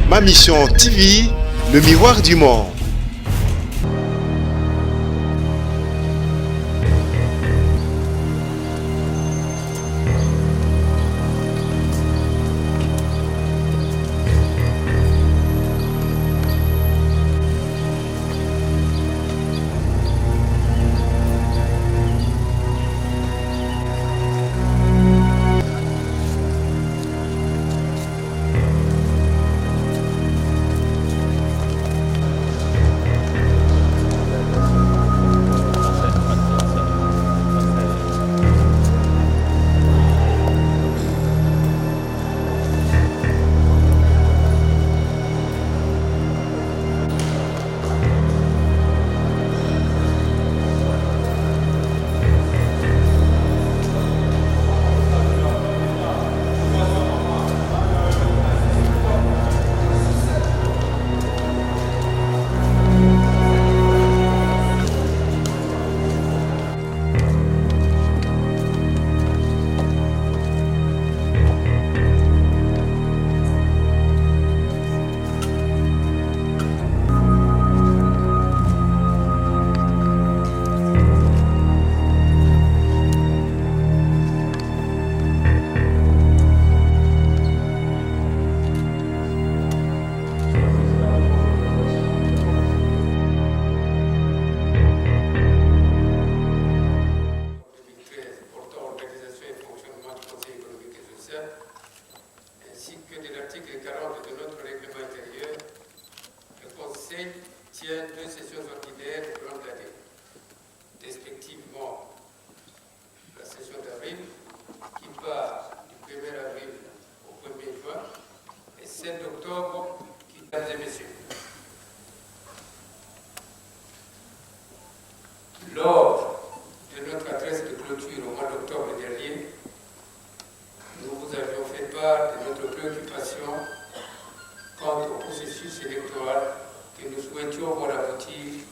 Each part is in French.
Ma Mission TV, le miroir du monde. Ainsi que de l'article 40 de notre règlement intérieur, le Conseil tient deux sessions ordinaires durant l'année, respectivement la session d'avril, qui part du 1er avril au 1er juin, et celle d'octobre, qui, mesdames et messieurs, lors de notre adresse de clôture au mois d'octobre dernier, nous vous avions fait part de notre préoccupation quant au processus électoral que nous souhaitions voir aboutir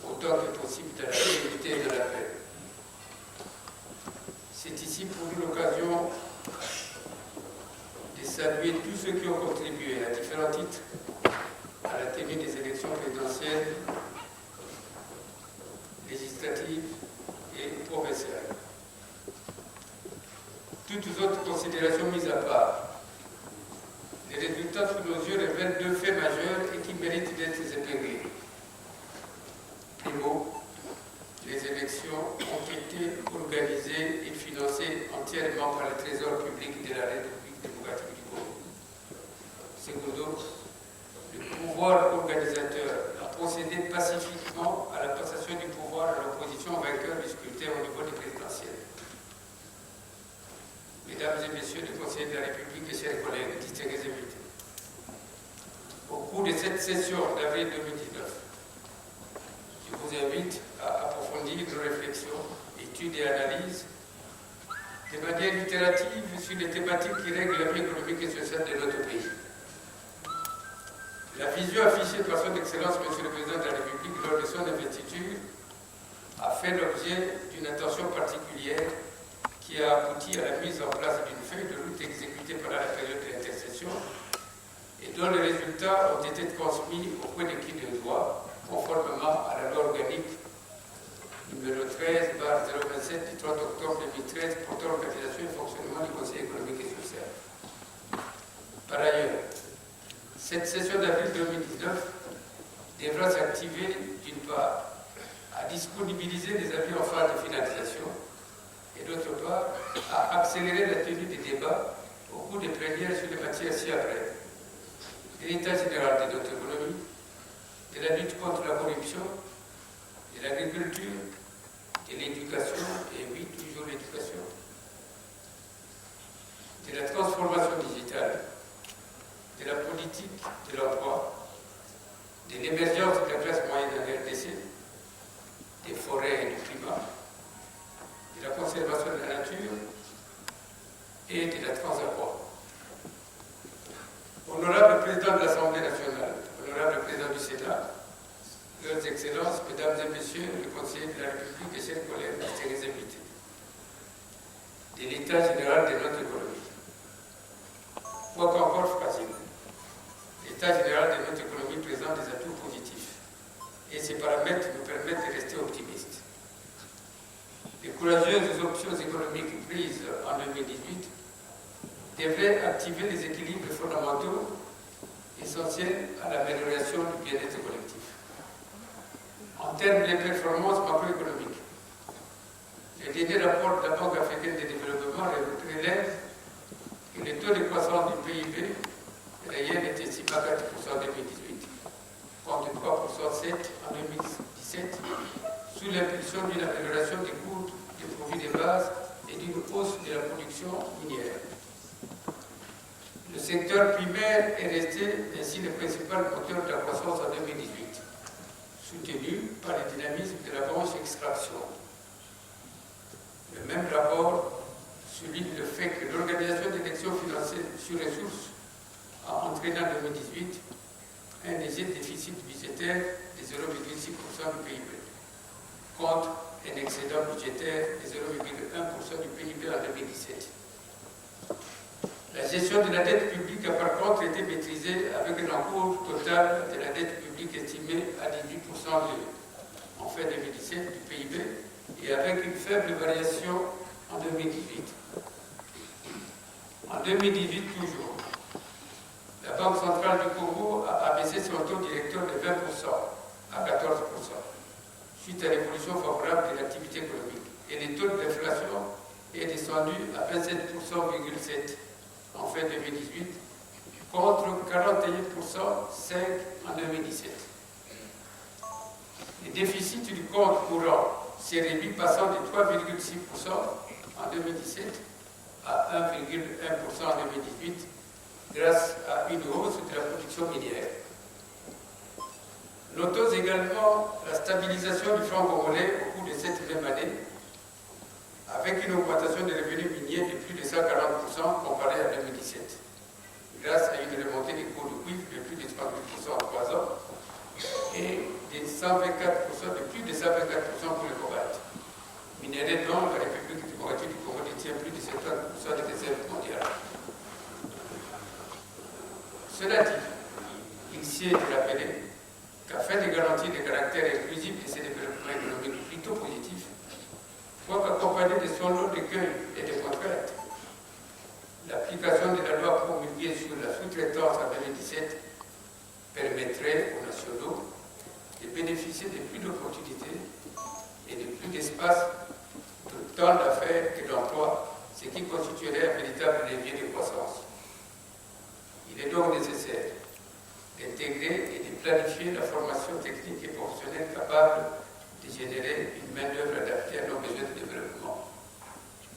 autant que possible dans la sérénité et dans la paix. C'est ici pour nous l'occasion de saluer tous ceux qui ont contribué à différents titres à la tenue des élections présidentielles, législatives et provinciales. Toutes autres considérations mises à part, les résultats sous nos yeux révèlent deux faits majeurs et qui méritent d'être épinglés. Primo, les élections ont été organisées et financées entièrement par le Trésor public de la République démocratique du Congo. Secondo, le pouvoir organisateur a procédé pacifiquement à la passation du pouvoir à l'opposition vainqueur du scrutin au niveau des présidentielles. Mesdames et messieurs les conseillers de la République et chers collègues, distingués invités, au cours de cette session d'avril 2019, je vous invite à approfondir nos réflexions, études et analyses de manière itérative sur les thématiques qui règlent la vie économique et sociale de notre pays. La vision affichée par son Excellence, Monsieur le Président de la République, lors de son investiture, a fait l'objet d'une attention particulière qui a abouti à la mise en place d'une feuille de route exécutée pendant la période de l'intercession et dont les résultats ont été transmis au point de qui de droit, conformément à la loi organique numéro 13/027 du 30 octobre 2013 portant l'organisation et fonctionnement du Conseil économique et social. Par ailleurs, cette session d'avril 2019 devra s'activer d'une part à disponibiliser des avis en phase de finalisation et d'autre part à accélérer la tenue des débats au cours des plénières sur les matières ci-après, de l'état général de notre économie, de la lutte contre la corruption, de l'agriculture, de l'éducation, et oui, toujours l'éducation, de la transformation digitale, de la politique de l'emploi, de l'émergence de la classe moyenne en RDC, des forêts et du climat, de la conservation de la nature et de la transaction. Honorable Président de l'Assemblée nationale, honorable Président du Sénat, Leurs Excellences, Mesdames et Messieurs les conseillers de la République et chers collègues, distingués invités, de l'état général de notre économie. Quoi qu'encore fragile, les l'état général de notre économie présente des atouts positifs et ces paramètres nous permettent de rester optimistes. Les courageuses options économiques prises en 2018 devraient activer les équilibres fondamentaux essentiels à l'amélioration du bien-être collectif. En termes de performances macroéconomiques, le dernier rapport de la Banque africaine de développement relève que le taux de croissance du PIB réel est estimé à 4% en 2018, contre 3,7% en 2017, sous l'impulsion d'une amélioration des coûts des produits de base et d'une hausse de la production minière. Le secteur primaire est resté ainsi le principal moteur de la croissance en 2018, soutenu par le dynamisme de la branche extraction. Le même rapport souligne le fait que l'organisation d'élections financières sur ressources a entraîné en 2018 un léger déficit budgétaire de 0,6% du PIB, contre un excédent budgétaire de 0,1% du PIB en 2017. La gestion de la dette publique a par contre été maîtrisée avec un encours total de la dette publique estimé à 18% en fin 2017 du PIB et avec une faible variation en 2018. En 2018 toujours, la Banque centrale du Congo a abaissé son taux directeur de 20% à 14%, suite à l'évolution favorable de l'activité économique. Et le taux d'inflation est descendu à 27,7% en fin 2018, contre 41,5% en 2017. Le déficit du compte courant s'est réduit, passant de 3,6% en 2017 à 1,1% en 2018, grâce à une hausse de la production minière. Notons également la stabilisation du franc congolais au cours de cette même année, avec une augmentation des revenus miniers de plus de 140% comparé à 2017, grâce à une remontée des cours de cuivre de plus de 38% en 3 ans et de plus de 124% pour le cobalt, minerai dont la République démocratique du Congo détient plus de 70% des réserves mondiales. Cela dit, il sied de rappeler qu'afin de garantir le caractère inclusif de ces développements économiques plutôt positifs, quoique accompagné de son lot d'écueils et de contraintes, l'application de la loi promulguée sur la sous-traitance en 2017 permettrait aux nationaux de bénéficier de plus d'opportunités et de plus d'espace tant d'affaires que d'emplois, ce qui constituerait un véritable levier de croissance. Il est donc nécessaire d'intégrer et de planifier la formation technique et professionnelle capable de générer une main-d'œuvre adaptée à nos besoins de développement,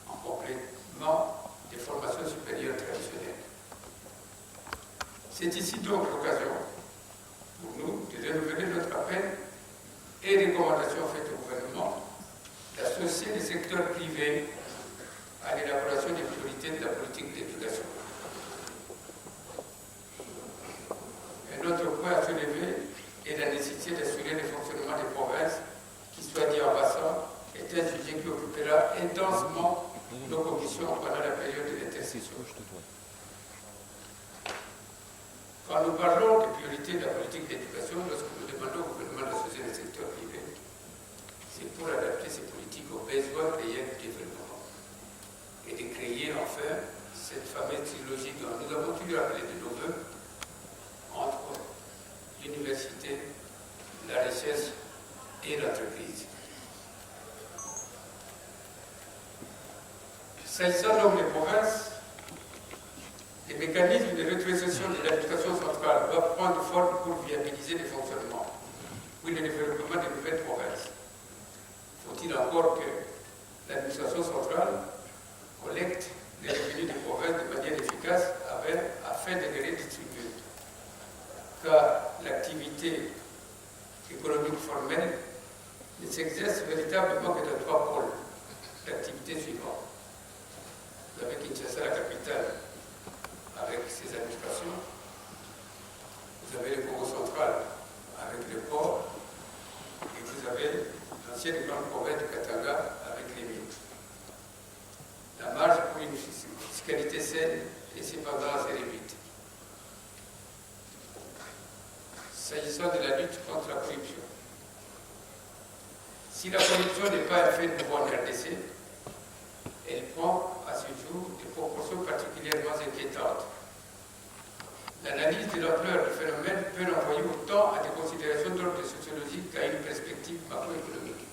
en complément des formations supérieures traditionnelles. C'est ici donc l'occasion pour nous de renouveler notre appel et recommandations faites au gouvernement d'associer les secteurs privés à l'élaboration des priorités de la politique d'éducation. Un autre point à soulever est la nécessité d'assurer le fonctionnement des provinces, qui, soit dit en passant, est un sujet qui occupera intensement nos commissions pendant la période de l'intercession. Quand nous parlons des priorités de la politique d'éducation, lorsque nous demandons au gouvernement d'associer le secteur privé, c'est pour adapter ces politiques aux besoins réels du développement et de créer enfin cette fameuse trilogie dont nous avons toujours appelé de nos voeux entre l'université, la recherche et l'entreprise. S'agissant donc des provinces, les mécanismes de rétrocession de l'administration centrale doivent prendre forme pour viabiliser le fonctionnement, puis le développement des nouvelles provinces. Faut-il encore que l'administration centrale collecte les revenus des provinces de manière efficace afin de les redistribuer, car l'activité économique formelle ne s'exerce véritablement que dans 3 pôles d'activité suivantes. Vous avez Kinshasa, la capitale, avec ses administrations. Vous avez le Congo central, avec le port. Et vous avez l'ancienne grande province de Katanga, avec les mines. La marge pour une fiscalité saine est cependant assez réduite. s'agissant de la lutte contre la corruption. Si la corruption n'est pas un fait nouveau en RDC, elle prend à ce jour des proportions particulièrement inquiétantes. L'analyse de l'ampleur du phénomène peut l'envoyer autant à des considérations d'ordre sociologique qu'à une perspective macroéconomique.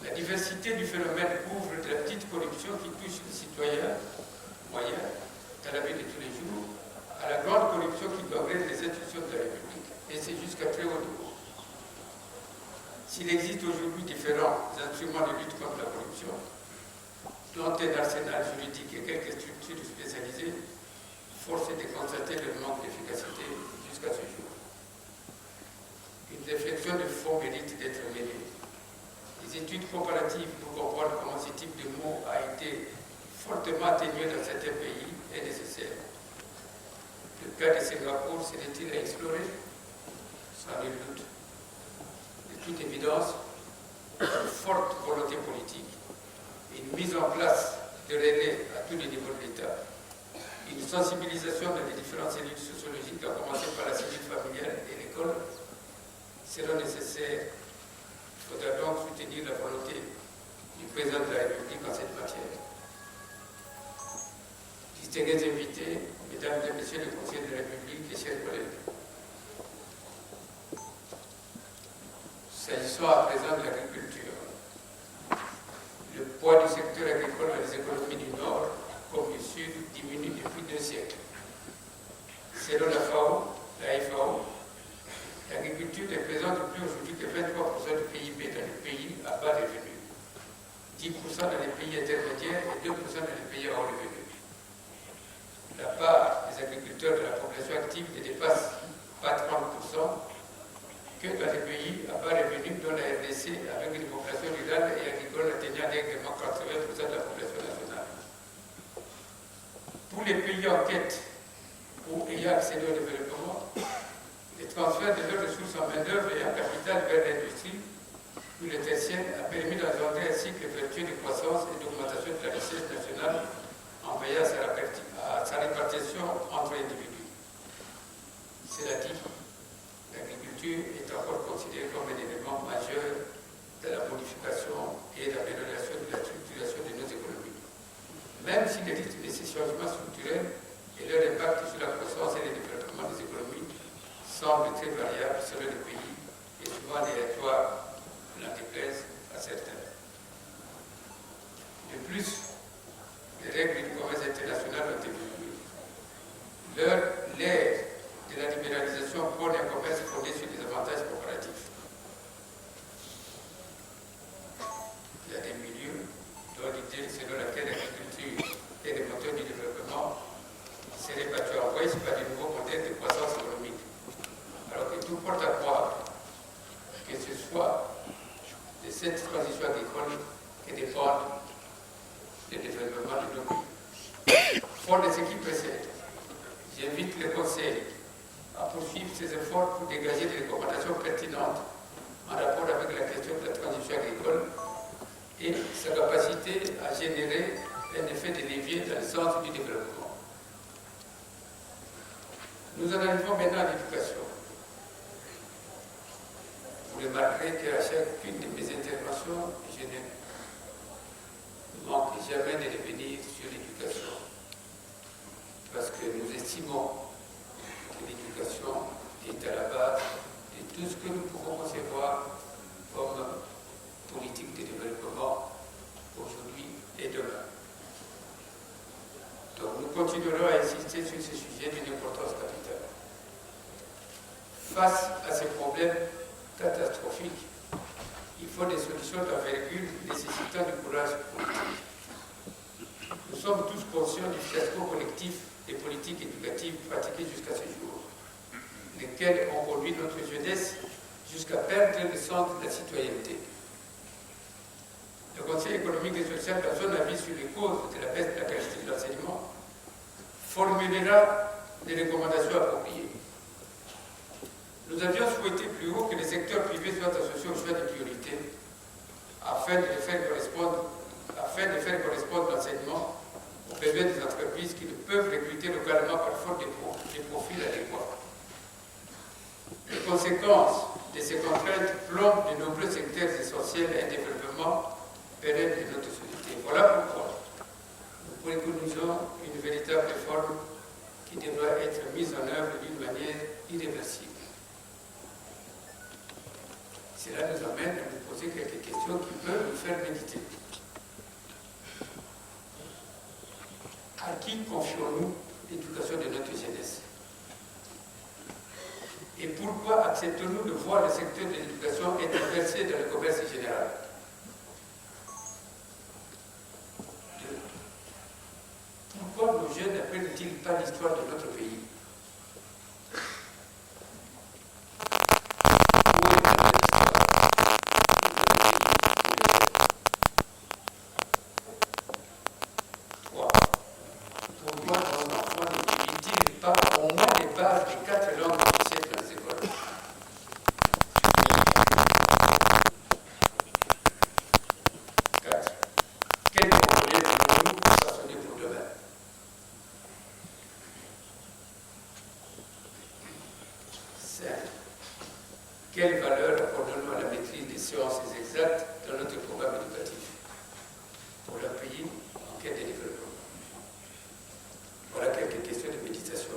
La diversité du phénomène couvre de la petite corruption qui touche les citoyens moyens dans la vie de tous les jours, à la grande corruption qui congrègue les institutions de la République, et c'est jusqu'à très haut niveau. S'il existe aujourd'hui différents instruments de lutte contre la corruption, dont un arsenal juridique et quelques structures spécialisées, force est de constater le manque d'efficacité jusqu'à ce jour. Une réflexion de fond mérite d'être menée. Les études comparatives pour comprendre comment ce type de mot a été fortement atténué dans certains pays est nécessaire. Le cas de Singapour serait-il à explorer? Sans nul doute. De toute évidence, une forte volonté politique, une mise en place de relais à tous les niveaux de l'État, une sensibilisation dans les différentes cellules sociologiques, à commencer par la cellule familiale et l'école, seront nécessaires. Il faudra donc soutenir la volonté du président de la République en cette matière. Distingués invités, mesdames et messieurs les conseillers de la République et chers collègues, s'agissant à présent de l'agriculture, le poids du secteur agricole dans les économies du Nord comme du Sud diminue depuis 2 siècles. Selon la FAO, l'agriculture ne représente plus aujourd'hui que 23% du PIB dans les pays à bas revenus, 10% dans les pays intermédiaires et 2% dans les pays à haut revenus. La part des agriculteurs de la population active ne dépasse pas 30% que dans les pays à bas revenus, dont la RDC, avec une population rurale et agricole atteignant allègrement 80% de la population nationale. Tous les pays en quête ou ayant accédé au développement, les transferts de leurs ressources en main-d'œuvre et en capital vers l'industrie, puis le tertiaire, a permis d'engendrer un cycle vertueux de croissance et d'augmentation de la richesse nationale en veillant à sa répartition entre individus. Cela dit, l'agriculture est encore considérée comme un élément majeur de la modification et l'amélioration de la structuration de nos économies. Même si les risques de ces changements structurels et leur impact sur la croissance et le développement des économies semblent très variables selon les pays et souvent aléatoires, n'en déplaise à certains. De plus, les règles du commerce international ont évolué. L'ère de la libéralisation prône un commerce fondé sur des avantages comparatifs. Il y a des milieux dont l'idée selon laquelle l'agriculture est le moteur du développement serait battue en brèche par de nouveaux modèles de croissance économique. Alors que tout porte à croire que ce soit de cette transition agricole que dépend le développement de nos pays. Fort de ce qui précède, j'invite le Conseil à poursuivre ses efforts pour dégager des recommandations pertinentes en rapport avec la question de la transition agricole et sa capacité à générer un effet de levier dans le sens du développement. Nous en arrivons maintenant à l'éducation. Vous remarquerez qu'à chacune de mes interventions, je ne manque jamais de revenir sur l'éducation. Parce que nous estimons que l'éducation est à la base de tout ce que nous pouvons concevoir comme politique de développement aujourd'hui et demain. Donc nous continuerons à insister sur ce sujet d'une importance capitale. Face à ces problèmes catastrophiques, il faut des solutions d'envergure nécessitant du courage politique. Nous sommes tous conscients du fiasco collectif des politiques éducatives pratiquées jusqu'à ce jour, lesquelles ont conduit notre jeunesse jusqu'à perdre le sens de la citoyenneté. Le Conseil économique et social, dans son avis sur les causes de la baisse de la qualité de l'enseignement, formulera des recommandations appropriées. Nous avions souhaité plus haut que les secteurs privés soient associés au choix des priorités afin de faire correspondre l'enseignement aux besoins des entreprises qui ne peuvent recruter localement par faute des profils adéquats. conséquences de ces contraintes plombent de nombreux secteurs essentiels à un développement pérenne de notre société. Voilà pourquoi nous préconisons une véritable réforme qui devra être mise en œuvre d'une manière irréversible. Cela nous amène à nous poser quelques questions qui peuvent nous faire méditer. À qui confions-nous l'éducation de notre jeunesse? Et pourquoi acceptons-nous de voir le secteur de l'éducation être versé dans le commerce général? Pourquoi nos jeunes n'apprennent-ils pas l'histoire de notre pays? Quelle valeur accordons-nous à la maîtrise des sciences exactes dans notre programme éducatif pour un pays en quête de développement? Voilà quelques questions de méditation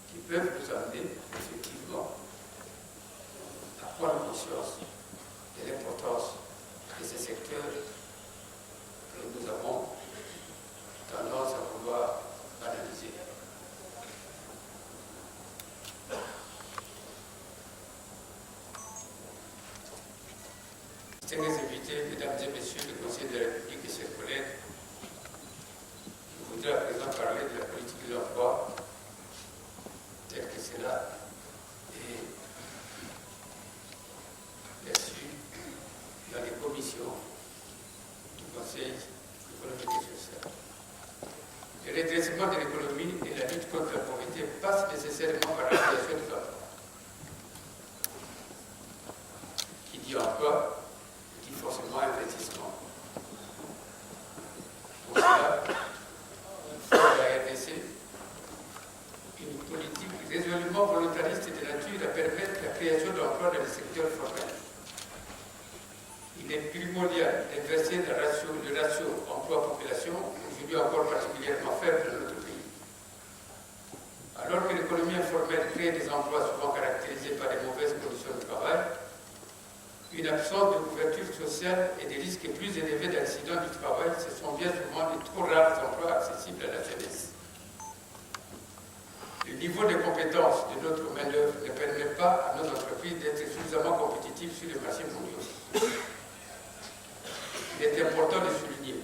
qui peuvent nous amener effectivement à prendre conscience de l'importance de ces secteurs que nous avons tendance à vouloir analyser. Distingués invités, mesdames et messieurs le Conseil de la République et chers collègues, je voudrais à présent parler de la politique de l'emploi telle que cela est perçue dans les commissions du Conseil économique et social. Le redressement de l'économie et la lutte contre la pauvreté passent nécessairement par la création des emplois. Qui dit emploi, forcément investissement. Pour cela, il faut à la RDC une politique résolument volontariste et de nature à permettre la création d'emplois dans le secteur formel. Il est primordial d'inverser le ratio emploi-population, aujourd'hui encore particulièrement faible dans notre pays. Alors que l'économie informelle crée des emplois souvent caractérisés par de mauvaises conditions de travail, une absence de couverture sociale et des risques plus élevés d'accidents du travail, ce sont bien souvent de trop rares emplois accessibles à la jeunesse. Le niveau de compétence de notre main-d'œuvre ne permet pas à nos entreprises d'être suffisamment compétitives sur les marchés mondiaux. Il est important de souligner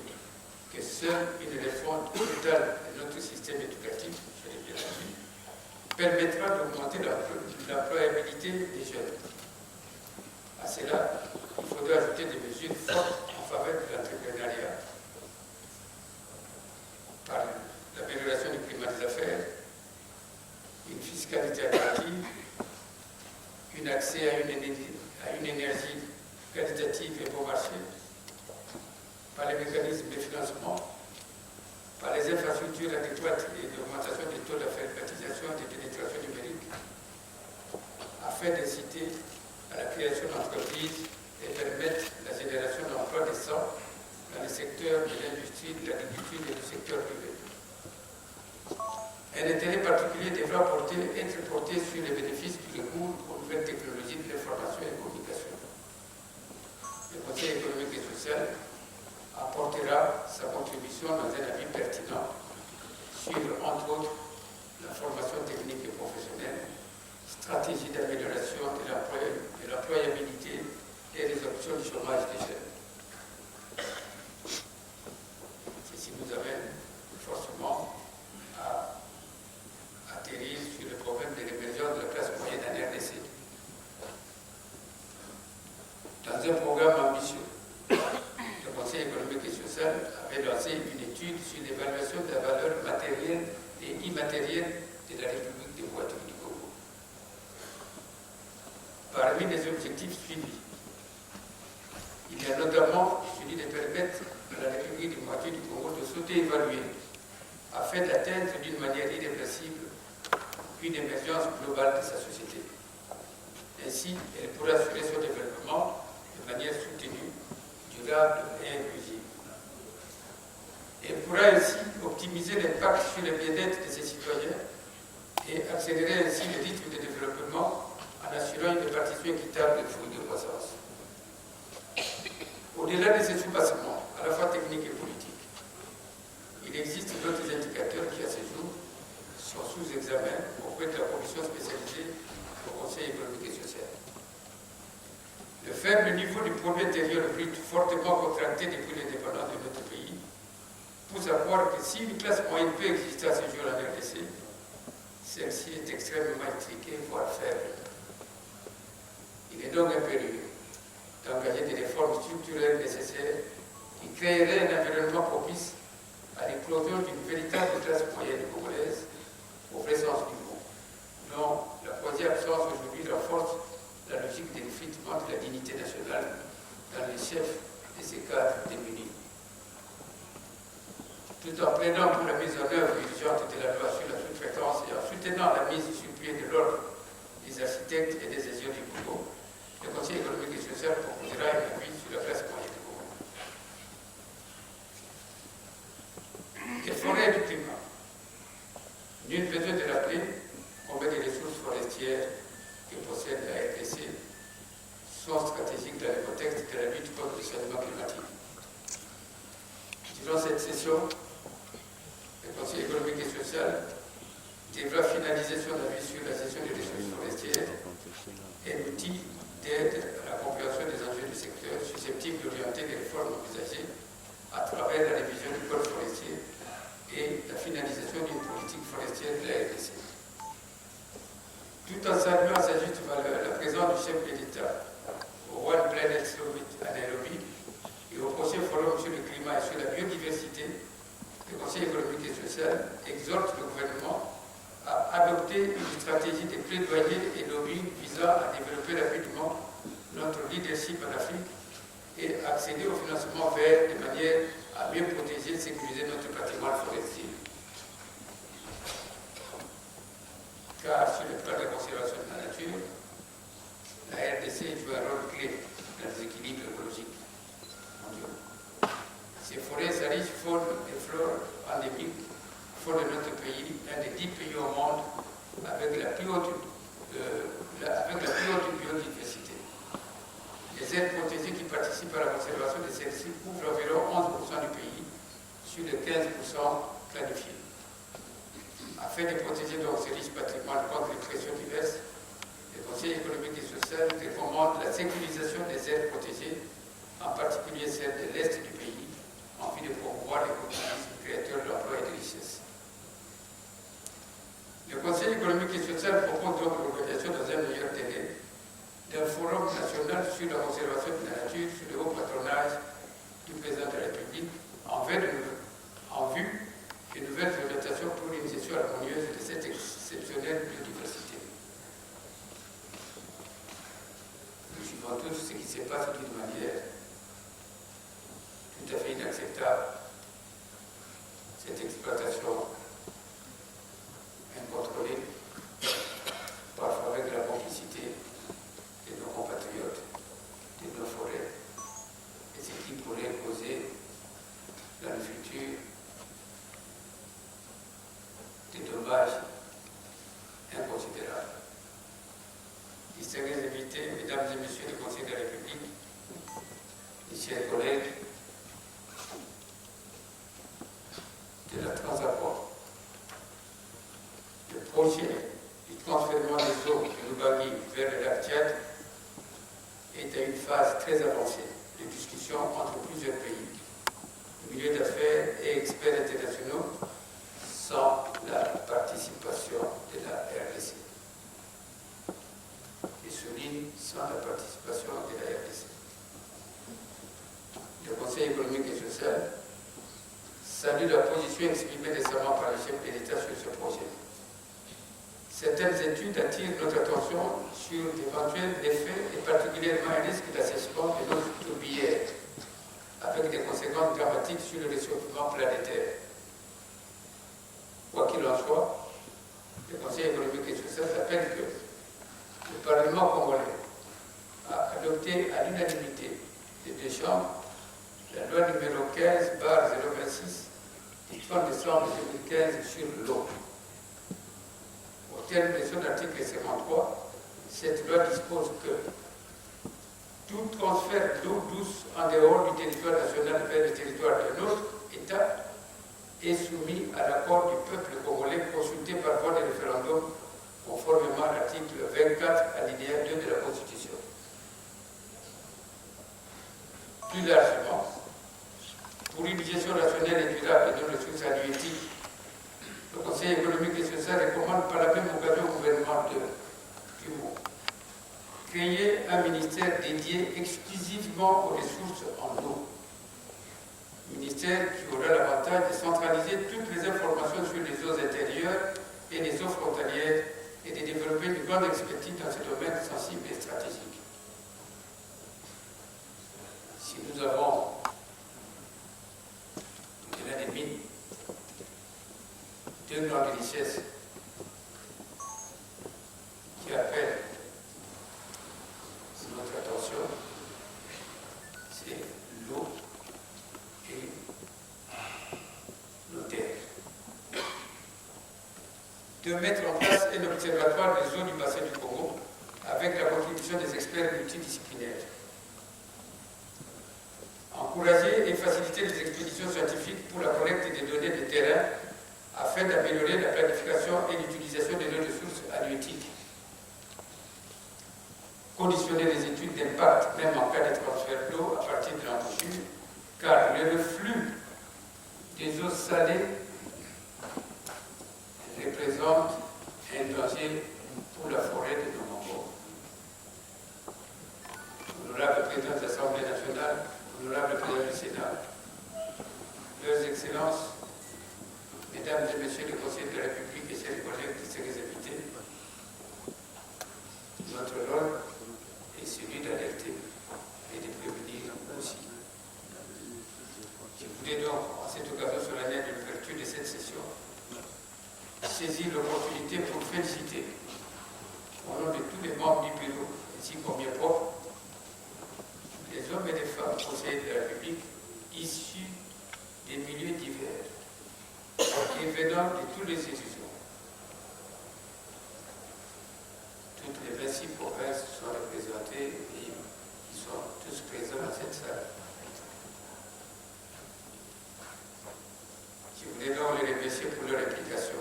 que seule une réforme totale de notre système éducatif, je l'ai bien dit, permettra d'augmenter l'employabilité des jeunes. À cela, il faudra ajouter des mesures fortes en faveur de l'entrepreneuriat par l'amélioration du climat des affaires, une fiscalité attractive, un accès à une énergie qualitative et bon marché, par les mécanismes de financement, par les infrastructures adéquates et l'augmentation des taux d'alphabétisation et de pénétration numérique, afin d'inciter à la création d'entreprises et permettre la génération d'emplois décents dans les secteurs de l'industrie, de l'agriculture et du secteur privé. Un intérêt particulier devra être porté sur les bénéfices du recours aux nouvelles technologies de l'information et de la communication. Le Conseil économique et social apportera sa contribution dans un avis pertinent sur, entre autres, la formation technique et professionnelle, stratégie d'amélioration de l'employabilité et résorption du chômage des jeunes. Ceci nous amène forcément à atterrir sur le problème de l'émergence de la classe moyenne en RDC. Dans un programme ambitieux, le Conseil économique et social avait lancé une étude sur l'évaluation de la valeur matérielle et immatérielle de la République démocratique du Congo. Parmi les objectifs suivis, il y a notamment celui de permettre à la République démocratique du Congo de s'auto-évaluer afin d'atteindre d'une manière irréversible une émergence globale de sa société. Ainsi, elle pourra assurer son développement de manière soutenue, durable et inclusive. Elle pourra ainsi optimiser l'impact sur le bien-être de ses citoyens et accélérer ainsi le rythme de développement en assurant une répartition équitable des fruits de croissance. Au-delà de ces soubassements, à la fois techniques et politiques, il existe d'autres indicateurs qui, à ce jour, sont sous examen auprès de la commission spécialisée au Conseil économique et social. Le faible niveau du produit intérieur brut fortement contracté depuis l'indépendance de notre pays pousse à croire que si une classe moyenne peut exister à ce jour en RDC, celle-ci est extrêmement intriquée, voire faible. Il est donc impérieux d'engager des réformes structurelles nécessaires qui créeraient un environnement propice à l'éclosion d'une véritable classe moyenne congolaise au vrai sens du mot, dont la quasi-absence aujourd'hui renforce la logique d'effritement de la dignité nationale dans les chefs et ses cadres démunis. Tout en plaidant pour la mise en œuvre urgente de la loi sur la sous-traitance et en soutenant la mise sur pied de l'ordre des architectes et des ingénieurs du Congo, le Conseil économique et social proposera un avis sur la classe moyenne du Congo. Les forêts du climat. Nul besoin de rappeler combien de ressources forestières que possède la RDC sont stratégiques dans le contexte de la lutte contre le changement climatique. Durant cette session, le Conseil économique et social devra finaliser son avis sur la gestion des ressources forestières, un outil d'aide à la compréhension des enjeux du secteur susceptible d'orienter les réformes envisagées à travers la révision du code forestier et la finalisation d'une politique forestière de la RDC. Tout en saluant à sa juste valeur la présence du chef de l'État au One Planet Summit à Nairobi et au prochain forum sur le climat et sur la biodiversité, le Conseil économique et social exhorte le gouvernement à adopter une stratégie de plaidoyer et lobbying visant à développer rapidement notre leadership en Afrique et accéder au financement vert de manière à mieux protéger et sécuriser notre patrimoine forestier. Car sur le plan de la conservation de la nature, la RDC joue un rôle clé dans les équilibres écologiques mondiaux. Ces forêts, sa riche faune et flore endémiques font de notre pays un des 10 pays au monde avec la plus haute biodiversité. Les aires protégées qui participent à la conservation de celles-ci couvrent environ 11% du pays sur les 15% planifiés. Afin de protéger donc ce riche patrimoine contre les pressions diverses, le Conseil économique et social recommande la sécurisation des aires protégées, en particulier celles de l'Est du pays, en vue de promouvoir l'économisme créateur d'emplois et de richesses. Le Conseil économique et social propose donc l'organisation dans un meilleur délai d'un forum national sur la conservation de la nature sous le haut patronage du président de la République en vue de nouvelles orientations pour une gestion harmonieuse de cette exceptionnelle biodiversité. Nous suivons tous ce qui se passe d'une manière tout à fait inacceptable. Cette exploitation incontrôlée, parfois avec la complicité de nos compatriotes, de nos forêts, et ce qui pourrait causer dans le futur des dommages inconsidérables. Distingués invités, mesdames et messieurs du Conseil de la République, mes chers collègues, de la Transapport, le projet du transfert des eaux de l'Oubangui vers le lac Tchad est à une phase très avancée de discussion entre plusieurs pays, milieux d'affaires et experts internationaux, sans la participation de la RDC. Je souligne sans la participation de la RDC. Le Conseil économique et social salue la position exprimée récemment par le chef de l'État sur ce projet. Certaines études attirent notre attention sur d'éventuels effets et particulièrement un risque d'assèchement de nos tourbières, avec des conséquences dramatiques sur le réchauffement planétaire. Quoi qu'il en soit, le Conseil économique et social rappelle que le Parlement congolais adopté à l'unanimité des deux chambres la loi numéro 15/026 du 30 décembre 2015 sur l'eau. Au terme de son article 53, cette loi dispose que tout transfert d'eau douce en dehors du territoire national vers le territoire d'un autre État est soumis à l'accord du peuple congolais consulté par voie de référendum conformément à l'article 24 alinéa 2 de la Constitution. Plus largement, pour une gestion rationnelle et durable de nos ressources halieutiques, le Conseil économique et social recommande par la même occasion au gouvernement de créer un ministère dédié exclusivement aux ressources en eau. Ministère qui aura l'avantage de centraliser toutes les informations sur les eaux intérieures et les eaux frontalières et de développer une grande expertise dans ce domaine sensible et stratégique. Si nous avons, au-delà des mines, deux grandes richesses qui appellent notre attention, c'est l'eau et nos terres. De mettre en place un observatoire des eaux du bassin du Congo avec la contribution des experts multidisciplinaires. Encourager et faciliter les expéditions scientifiques pour la collecte des données de terrain afin d'améliorer la planification et l'utilisation de nos ressources halieutiques. Conditionner les études d'impact, même en cas de transfert d'eau à partir de l'embouchure, car le reflux des eaux salées représente un danger pour la forêt de nos Mongols. Honorable Président de l'Assemblée nationale, honorable Président du Sénat, Leurs Excellences, Mesdames et Messieurs les conseillers de la République et chers collègues qui se invités, notre rôle est celui d'alerter et de prévenir aussi. Je voudrais donc, en cette occasion solennelle de l'ouverture de cette session, saisir l'opportunité pour féliciter, au nom de tous les membres du bureau, ainsi qu'au mien propre, les hommes et les femmes conseillers de la République issus des milieux divers et venant de tous les institutions. Toutes les 26 provinces sont représentées et ils sont tous présents dans cette salle. Je voudrais donc les remercier pour leur implication,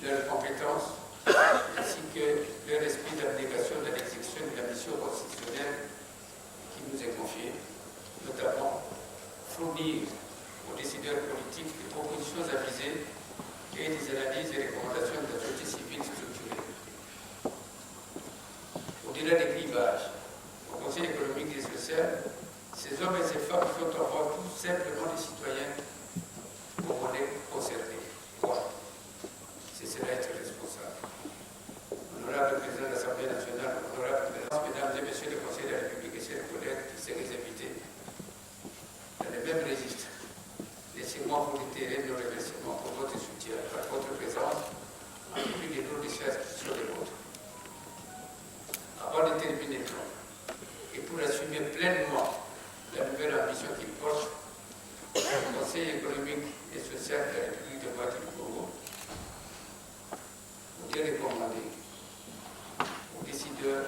leurs compétences, ainsi que leur esprit d'abnégation dans l'exécution de la mission constitutionnelle qui nous est confiée, notamment fournir aux décideurs politiques des propositions avisées et des analyses et recommandations de la société civile structurée. Au-delà des clivages, au Conseil économique et social, ces hommes et ces femmes sont avant tout simplement des citoyens congolais concernés. Voilà. C'est cela être responsable. Honorable Président de l'Assemblée nationale, honorable Président, Mesdames et Messieurs les conseillers de la République et chers collègues, chers invités, dans le même registre, laissez-moi vous réitérer nos remerciements pour votre soutien, par votre présence, en dépit des lourdes charges qui sont les vôtres. Avant de terminer, et pour assumer pleinement la nouvelle ambition qu'il porte, le Conseil économique et social de la République démocratique du Congo vous est recommandé aux décideurs,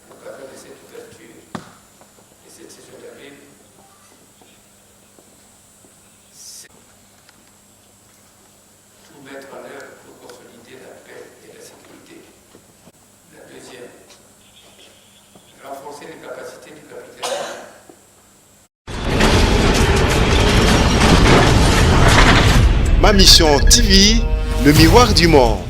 à l'occasion de cette ouverture et cette session d'avril, tout mettre en œuvre pour consolider la paix et la sécurité. La deuxième, renforcer les capacités du capital. Ma mission TV, le miroir du monde.